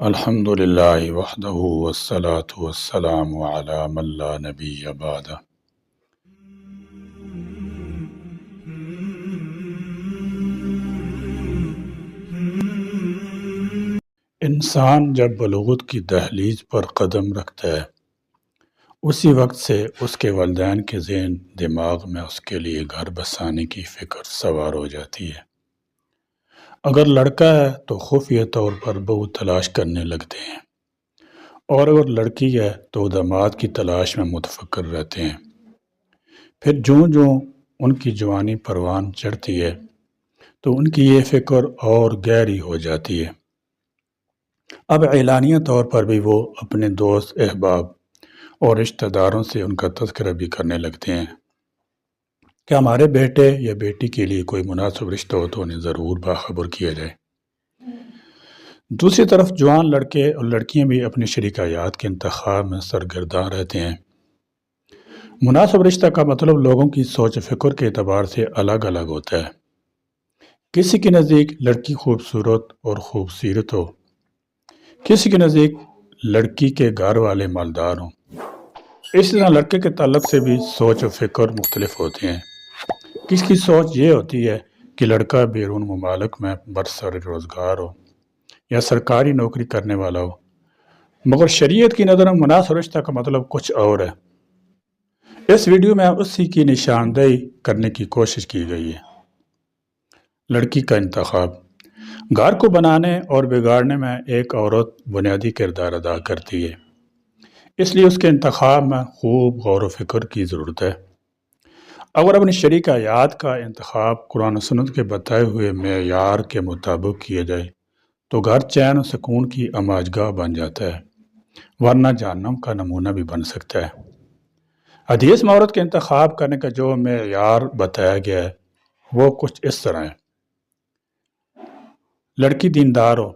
الحمد للہ وحدہ والصلاة والسلام علی من لا نبی بعدہ۔ انسان جب بلوغت کی دہلیز پر قدم رکھتا ہے اسی وقت سے اس کے والدین کے ذہن دماغ میں اس کے لیے گھر بسانے کی فکر سوار ہو جاتی ہے۔ اگر لڑکا ہے تو خفیہ طور پر بہو تلاش کرنے لگتے ہیں، اور اگر لڑکی ہے تو داماد کی تلاش میں متفکر رہتے ہیں۔ پھر جوں ان کی جوانی پروان چڑھتی ہے تو ان کی یہ فکر اور گہری ہو جاتی ہے۔ اب اعلانیہ طور پر بھی وہ اپنے دوست احباب اور رشتہ داروں سے ان کا تذکرہ بھی کرنے لگتے ہیں کہ ہمارے بیٹے یا بیٹی کے لیے کوئی مناسب رشتہ ہو تو انہیں ضرور باخبر کیا جائے۔ دوسری طرف جوان لڑکے اور لڑکیاں بھی اپنے شریک حیات کے انتخاب میں سرگرداں رہتے ہیں۔ مناسب رشتہ کا مطلب لوگوں کی سوچ و فکر کے اعتبار سے الگ الگ ہوتا ہے۔ کسی کے نزدیک لڑکی خوبصورت اور خوبصیرت ہو، کسی کے نزدیک لڑکی کے گھر والے مالدار ہوں۔ اس طرح لڑکے کے تعلق سے بھی سوچ و فکر مختلف ہوتے ہیں۔ کسی کی سوچ یہ ہوتی ہے کہ لڑکا بیرون ممالک میں برسر روزگار ہو یا سرکاری نوکری کرنے والا ہو، مگر شریعت کی نظر میں مناسب رشتہ کا مطلب کچھ اور ہے۔ اس ویڈیو میں اسی کی نشاندہی کرنے کی کوشش کی گئی ہے۔ لڑکی کا انتخاب گھر کو بنانے اور بگاڑنے میں ایک عورت بنیادی کردار ادا کرتی ہے، اس لیے اس کے انتخاب میں خوب غور و فکر کی ضرورت ہے۔ اگر اپنی شریک حیات کا انتخاب قرآن و سنت کے بتائے ہوئے معیار کے مطابق کیا جائے تو گھر چین و سکون کی اماجگاہ بن جاتا ہے، ورنہ جہنم کا نمونہ بھی بن سکتا ہے۔ حدیث میں عورت کے انتخاب کرنے کا جو معیار بتایا گیا ہے وہ کچھ اس طرح ہے۔ لڑکی دیندار ہو۔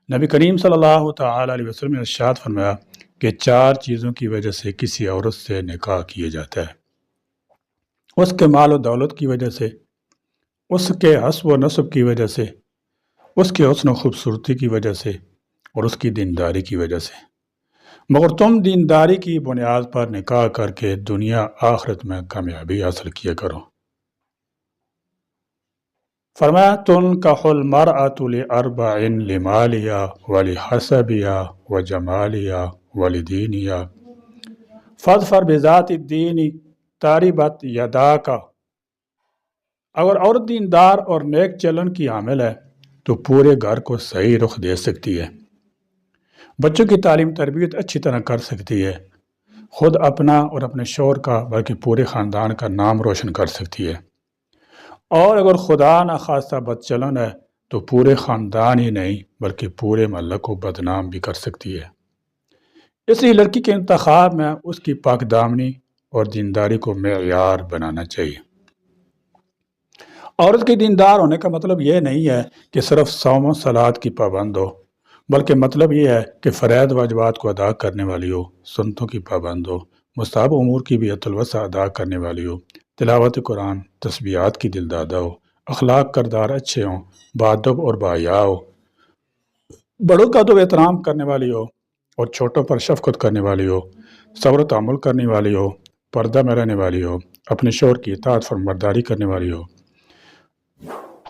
نبی کریم صلی اللہ تعالی علیہ وسلم نے ارشاد فرمایا کہ 4 چیزوں کی وجہ سے کسی عورت سے نکاح کیا جاتا ہے: اس کے مال و دولت کی وجہ سے، اس کے حسب و نسب کی وجہ سے، اس کے حسن و خوبصورتی کی وجہ سے، اور اس کی دینداری کی وجہ سے۔ مگر تم دینداری کی بنیاد پر نکاح کر کے دنیا آخرت میں کامیابی حاصل کیا کرو۔ فرمایا تنکح المرأة لأربع: لمالها ولحسبها وجمالها ولدینها فاظفر بذات الدین تربت یداک۔ اگر عورت دیندار اور نیک چلن کی حامل ہے تو پورے گھر کو صحیح رخ دے سکتی ہے، بچوں کی تعلیم تربیت اچھی طرح کر سکتی ہے، خود اپنا اور اپنے شوہر کا بلکہ پورے خاندان کا نام روشن کر سکتی ہے، اور اگر خدا نخواستہ بد چلن ہے تو پورے خاندان ہی نہیں بلکہ پورے محلہ کو بدنام بھی کر سکتی ہے۔ اس لیے لڑکی کے انتخاب میں اس کی پاک دامنی اور دینداری کو معیار بنانا چاہیے۔ عورت کے دیندار ہونے کا مطلب یہ نہیں ہے کہ صرف صوم و صلات کی پابند ہو، بلکہ مطلب یہ ہے کہ فرائض واجبات کو ادا کرنے والی ہو، سنتوں کی پابند ہو، مستحب امور کی بیعت الوسع ادا کرنے والی ہو، تلاوت قرآن تسبیحات کی دلدادہ ہو، اخلاق کردار اچھے ہوں، باادب اور باحیا ہو، بڑوں کا ادب و احترام کرنے والی ہو اور چھوٹوں پر شفقت کرنے والی ہو، صبر و تحمل کرنے والی ہو، پردہ میں رہنے والی ہو، اپنے شوہر کی اطاعت فرمانبرداری کرنے والی ہو،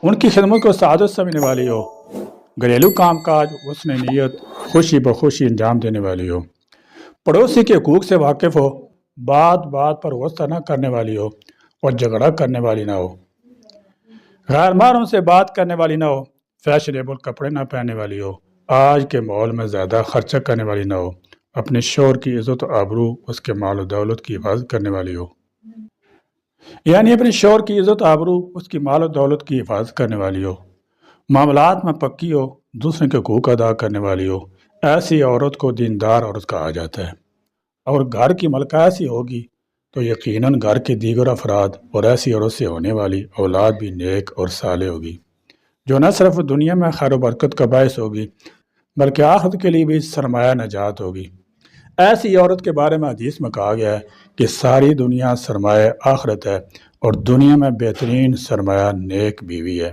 ان کی خدمت کو سعادت سمجھنے والی ہو، گھریلو کام کاج حسن نیت خوشی بخوشی انجام دینے والی ہو، پڑوسی کے حقوق سے واقف ہو، بات بات پر غصہ نہ کرنے والی ہو اور جھگڑا کرنے والی نہ ہو، غیر محرم سے بات کرنے والی نہ ہو، فیشنیبل کپڑے نہ پہننے والی ہو، آج کے ماحول میں زیادہ خرچہ کرنے والی نہ ہو، اپنے شوہر کی عزت و آبرو اس کے مال و دولت کی حفاظت کرنے والی ہو، یعنی اپنے شوہر کی عزت و آبرو اس کی مال و دولت کی حفاظت کرنے والی ہو، معاملات میں پکی ہو، دوسرے کے حقوق ادا کرنے والی ہو۔ ایسی عورت کو دیندار عورت کہا جاتا ہے۔ اور گھر کی ملکہ ایسی ہوگی تو یقیناً گھر کے دیگر افراد اور ایسی عورت سے ہونے والی اولاد بھی نیک اور صالح ہوگی، جو نہ صرف دنیا میں خیر و برکت کا باعث ہوگی بلکہ آخرت کے لیے بھی سرمایہ نجات ہوگی۔ ایسی عورت کے بارے میں حدیث میں کہا گیا ہے کہ ساری دنیا سرمایہ آخرت ہے اور دنیا میں بہترین سرمایہ نیک بیوی ہے۔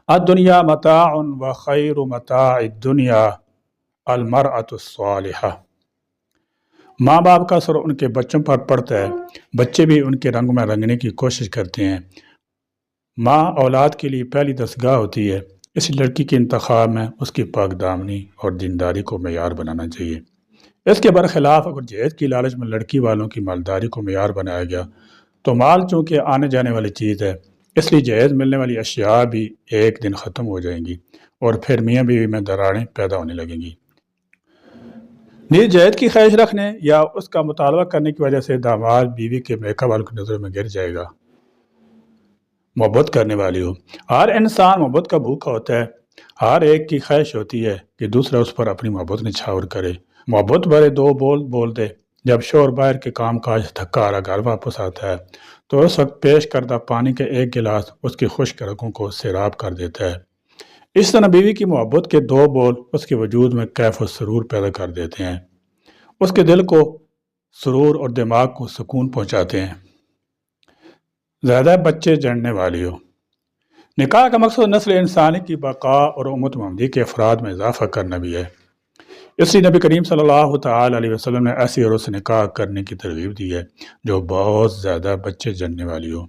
الدنیا متاع و خیر متاع الدنیا المرأۃ الصالحہ۔ ماں باپ کا اثر ان کے بچوں پر پڑتا ہے، بچے بھی ان کے رنگ میں رنگنے کی کوشش کرتے ہیں۔ ماں اولاد کے لیے پہلی دستگاہ ہوتی ہے، اس لڑکی کے انتخاب میں اس کی پاک دامنی اور دینداری کو معیار بنانا چاہیے۔ اس کے برخلاف اگر جہیز کی لالچ میں لڑکی والوں کی مالداری کو معیار بنایا گیا تو مال چونکہ آنے جانے والی چیز ہے، اس لیے جہیز ملنے والی اشیاء بھی ایک دن ختم ہو جائیں گی اور پھر میاں بیوی میں دراڑیں پیدا ہونے لگیں گی۔ نیز جہیز کی خواہش رکھنے یا اس کا مطالبہ کرنے کی وجہ سے داماد بیوی کے میکہ والوں کی نظروں میں گر جائے گا۔ محبت کرنے والی ہو، ہر انسان محبت کا بھوکا ہوتا ہے، ہر ایک کی خواہش ہوتی ہے کہ دوسرا اس پر اپنی محبت نچھاور کرے، محبت بھرے دو بول بول دے۔ جب شوہر باہر کے کام کاج تھکا ہارا گھر واپس آتا ہے تو اس وقت پیش کردہ پانی کا ایک گلاس اس کی خشک رگوں کو سیراب کر دیتا ہے۔ اس طرح بیوی کی محبت کے دو بول اس کے وجود میں کیف و سرور پیدا کر دیتے ہیں، اس کے دل کو سرور اور دماغ کو سکون پہنچاتے ہیں۔ زیادہ بچے جننے والی ہو، نکاح کا مقصد نسل انسانی کی بقا اور امت محمدی کے افراد میں اضافہ کرنا بھی ہے، اس لیے نبی کریم صلی اللہ تعالی علیہ وسلم نے ایسی عورت سے نکاح کرنے کی ترغیب دی ہے جو بہت زیادہ بچے جننے والی ہو۔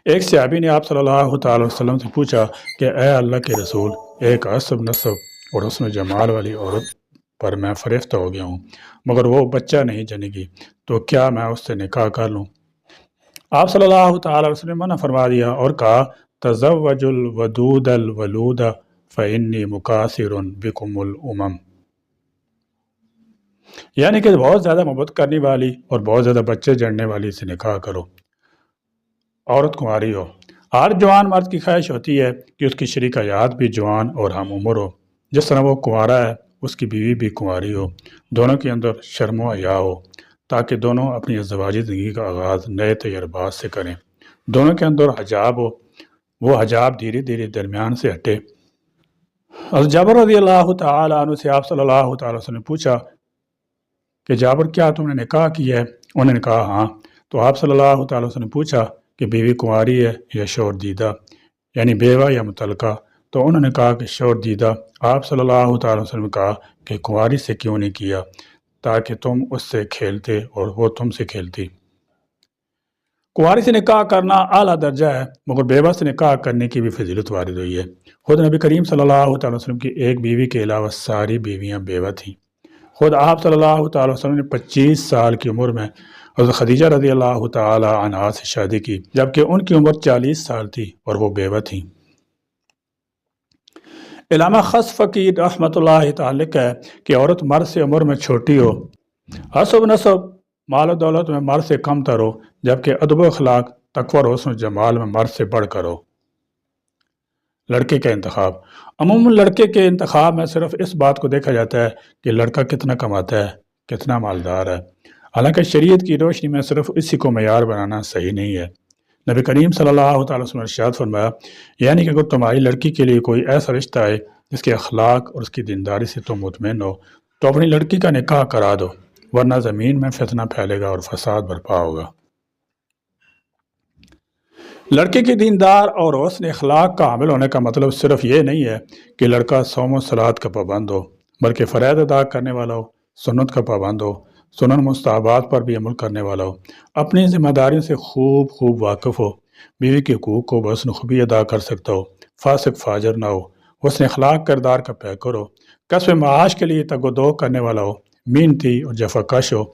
ایک صحابی نے آپ صلی اللہ تعالی وسلم سے پوچھا کہ اے اللہ کے رسول، ایک عصب نسب اور حسن جمال والی عورت پر میں فریفتہ ہو گیا ہوں، مگر وہ بچہ نہیں جنے گی، تو کیا میں اس سے نکاح کر لوں؟ آپ صلی اللہ تعالی وسلم نے منع فرما دیا اور کہا تزوج الودود الولود فإنی مکاثر بکم الامم، یعنی کہ بہت زیادہ محبت کرنے والی اور بہت زیادہ بچے جڑنے والی سے نکاح کرو۔ عورت کنواری ہو، ہر جوان مرد کی خواہش ہوتی ہے کہ اس کی شریک حیات بھی جوان اور ہم عمر ہو، جس طرح وہ کنوارا ہے اس کی بیوی بھی کنواری ہو، دونوں کے اندر شرم و حیا ہو، تاکہ دونوں اپنی ازدواجی زندگی کا آغاز نئے تجربات سے کریں، دونوں کے اندر حجاب ہو، وہ حجاب دھیرے دھیرے درمیان سے ہٹے۔ حضرت جابر رضی اللہ تعالی عنہ سے آپ صلی اللہ تعالی وسلم نے پوچھا کہ جابر کیا تم نے نکاح کی ہے؟ انہوں نے کہا ہاں۔ تو آپ صلی اللہ تعالی وسلم نے پوچھا کہ بیوی کنواری ہے یا شوہر دیدہ، یعنی بیوہ یا مطلقہ؟ تو انہوں نے کہا کہ شوہر دیدہ۔ آپ صلی اللہ تعالی وسلم نے کہا کہ کنواری سے کیوں نہیں کیا؟ تاکہ تم اس سے کھیلتے اور وہ تم سے کھیلتی۔ کنواری سے نکاح کرنا اعلیٰ درجہ ہے، مگر بیوہ سے نکاح کرنے کی بھی فضیلت وارد ہوئی ہے۔ خود نبی کریم صلی اللہ تعالی وسلم کی ایک بیوی کے علاوہ ساری بیویاں بیوہ تھیں۔ خود آپ صلی اللہ تعالی وسلم نے 25 سال کی عمر میں حضرت خدیجہ رضی اللہ تعالی عنہا سے شادی کی، جبکہ ان کی عمر 40 سال تھی اور وہ بیوہ تھیں۔ علامہ خص فقیر رحمۃ اللہ تعالی ہے کہ عورت مرد سے عمر میں چھوٹی ہو، حسب نسب مال و دولت میں مرد سے کم تر ہو، جبکہ ادب و اخلاق تقوی اور حسن و جمال میں مرد سے بڑھ کر ہو۔ لڑکے کا انتخاب، عموماً لڑکے کے انتخاب میں صرف اس بات کو دیکھا جاتا ہے کہ لڑکا کتنا کماتا ہے، کتنا مالدار ہے، حالانکہ شریعت کی روشنی میں صرف اسی کو معیار بنانا صحیح نہیں ہے۔ نبی کریم صلی اللہ تعالی وسلم نے ارشاد فرمایا، یعنی کہ اگر تمہاری لڑکی کے لیے کوئی ایسا رشتہ ہے جس کے اخلاق اور اس کی دینداری سے تم مطمئن ہو تو اپنی لڑکی کا نکاح کرا دو، ورنہ زمین میں فتنہ پھیلے گا اور فساد برپا ہوگا۔ لڑکے کے دیندار اور حسن اخلاق کا حامل ہونے کا مطلب صرف یہ نہیں ہے کہ لڑکا صوم و صلات کا پابند ہو، بلکہ فرائض ادا کرنے والا ہو، سنت کا پابند ہو، سنن مستحبات پر بھی عمل کرنے والا ہو، اپنی ذمہ داریوں سے خوب واقف ہو، بیوی کے حقوق کو بحسن خوبی ادا کر سکتا ہو، فاسق فاجر نہ ہو، حسن اخلاق کردار کا پیکر ہو، کسب معاش کے لیے تگ و دو کرنے والا ہو، محنتی اور جفاکش ہو،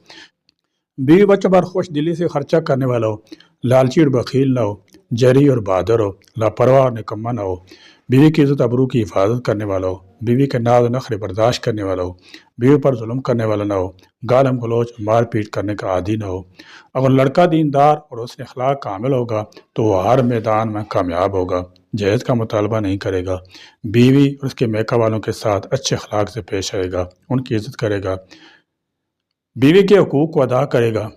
بیوی بچوں پر خوش دلی سے خرچہ کرنے والا ہو، لالچی اور بخیل نہ ہو، جری اور بہادر ہو، لاپرواہ اور نکما نہ ہو، بیوی کی عزت ابرو کی حفاظت کرنے والا ہو، بیوی کے ناز و نخرے برداشت کرنے والا ہو، بیوی پر ظلم کرنے والا نہ ہو، گالم گلوچ مار پیٹ کرنے کا عادی نہ ہو۔ اگر لڑکا دیندار اور حسن اخلاق کا حامل ہوگا تو وہ ہر میدان میں کامیاب ہوگا، جہیز کا مطالبہ نہیں کرے گا، بیوی اور اس کے میکہ والوں کے ساتھ اچھے اخلاق سے پیش آئے گا، ان کی عزت کرے گا، بیوی کے حقوق کو ادا کرے گا۔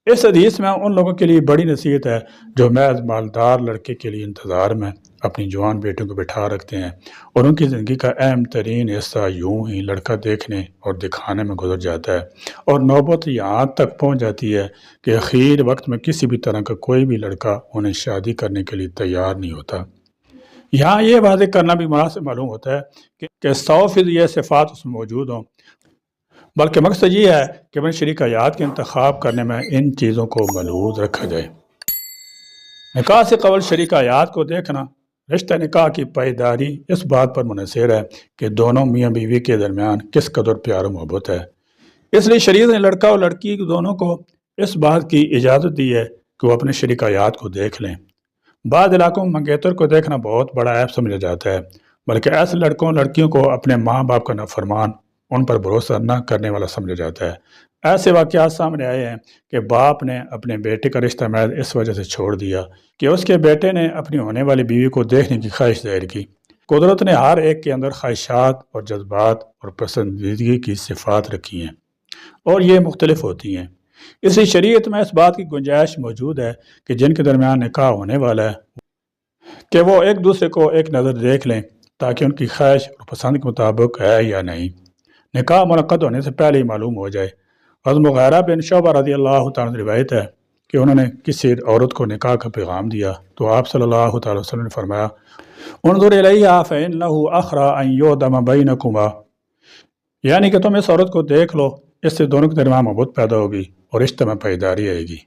اس حدیث میں ان لوگوں کے لیے بڑی نصیحت ہے جو محض مالدار لڑکے کے لیے انتظار میں اپنی جوان بیٹوں کو بٹھا رکھتے ہیں اور ان کی زندگی کا اہم ترین حصہ یوں ہی لڑکا دیکھنے اور دکھانے میں گزر جاتا ہے، اور نوبت یہاں تک پہنچ جاتی ہے کہ اخیر وقت میں کسی بھی طرح کا کوئی بھی لڑکا انہیں شادی کرنے کے لیے تیار نہیں ہوتا۔ یہاں یہ واضح کرنا بھی مناسب معلوم ہوتا ہے کہ 100% یہ صفات اس میں موجود ہوں، بلکہ مقصد یہ ہے کہ اپنے شریک حیات کے انتخاب کرنے میں ان چیزوں کو ملحوظ رکھا جائے۔ نکاح سے قبل شریک حیات کو دیکھنا رشتہ نکاح کی پائیداری اس بات پر منحصر ہے کہ دونوں میاں بیوی کے درمیان کس قدر پیار و محبت ہے۔ اس لیے شریعت نے لڑکا اور لڑکی دونوں کو اس بات کی اجازت دی ہے کہ وہ اپنے شریک حیات کو دیکھ لیں۔ بعض علاقوں میں منگیتر کو دیکھنا بہت بڑا عیب سمجھا جاتا ہے، بلکہ ایسے لڑکوں اور لڑکیوں کو اپنے ماں باپ کا نافرمان، ان پر بھروسہ نہ کرنے والا سمجھا جاتا ہے۔ ایسے واقعات سامنے آئے ہیں کہ باپ نے اپنے بیٹے کا رشتہ محض اس وجہ سے چھوڑ دیا کہ اس کے بیٹے نے اپنی ہونے والی بیوی کو دیکھنے کی خواہش ظاہر کی۔ قدرت نے ہر ایک کے اندر خواہشات اور جذبات اور پسندیدگی کی صفات رکھی ہیں، اور یہ مختلف ہوتی ہیں۔ اس لیے شریعت میں اس بات کی گنجائش موجود ہے کہ جن کے درمیان نکاح ہونے والا ہے کہ وہ ایک دوسرے کو ایک نظر دیکھ لیں تاکہ ان کی خواہش اور پسند کے مطابق ہے یا نہیں۔ نکاح منعقد ہونے سے پہلے ہی معلوم ہو جائے۔ حضرت مغیرہ بن شعبہ رضی اللہ تعالیٰ عنہ روایت ہے کہ انہوں نے کسی عورت کو نکاح کا پیغام دیا تو آپ صلی اللہ تعالیٰ وسلم نے فرمایا، انظر الیہا فإنہ اخری ان یعدم بینکما، یعنی کہ تم اس عورت کو دیکھ لو، اس سے دونوں کے درمیان محبت پیدا ہوگی اور رشتہ میں پائیداری آئے گی۔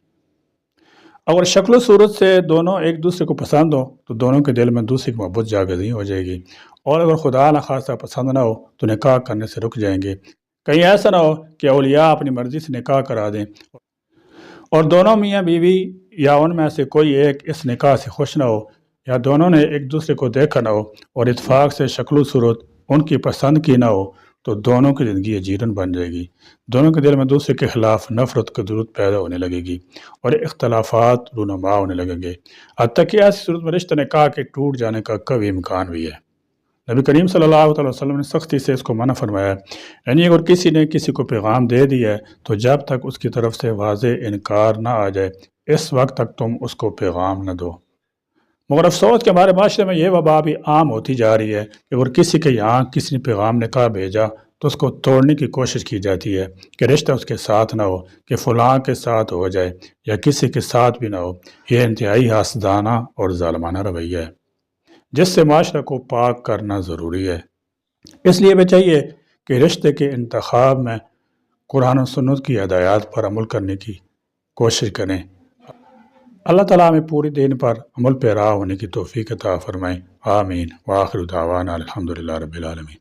اگر شکل و صورت سے دونوں ایک دوسرے کو پسند ہو تو دونوں کے دل میں دوسری کی محبت جاگزی ہو جائے گی، اور اگر خدا نخواستہ پسند نہ ہو تو نکاح کرنے سے رک جائیں گے۔ کہیں ایسا نہ ہو کہ اولیاء اپنی مرضی سے نکاح کرا دیں اور دونوں میاں بیوی یا ان میں سے کوئی ایک اس نکاح سے خوش نہ ہو، یا دونوں نے ایک دوسرے کو دیکھا نہ ہو اور اتفاق سے شکل و صورت ان کی پسند کی نہ ہو، تو دونوں کی زندگی اجیرن بن جائے گی۔ دونوں کے دل میں دوسرے کے خلاف نفرت کا ضرورت پیدا ہونے لگے گی اور اختلافات رونما ہونے لگیں گے، حتیٰ کہ ایسی صورت میں رشتہ نکاح کے ٹوٹ جانے کا کبھی امکان بھی ہے۔ نبی کریم صلی اللہ علیہ وسلم نے سختی سے اس کو منع فرمایا، یعنی اگر کسی نے کسی کو پیغام دے دیا ہے تو جب تک اس کی طرف سے واضح انکار نہ آ جائے اس وقت تک تم اس کو پیغام نہ دو۔ مگر افسوس کہ ہمارے معاشرے میں یہ وبا بھی عام ہوتی جا رہی ہے کہ اگر کسی کے یہاں کسی نے پیغام نکاح بھیجا تو اس کو توڑنے کی کوشش کی جاتی ہے کہ رشتہ اس کے ساتھ نہ ہو، کہ فلاں کے ساتھ ہو جائے یا کسی کے ساتھ بھی نہ ہو۔ یہ انتہائی حاسدانہ اور ظالمانہ رویہ ہے جس سے معاشرہ کو پاک کرنا ضروری ہے۔ اس لیے بھی چاہیے کہ رشتے کے انتخاب میں قرآن و سنت کی ہدایات پر عمل کرنے کی کوشش کریں۔ اللہ تعالیٰ ہمیں پوری دین پر عمل پیرا ہونے کی توفیق عطا فرمائے، آمین۔ وآخر دعوانا الحمدللہ رب العالمین۔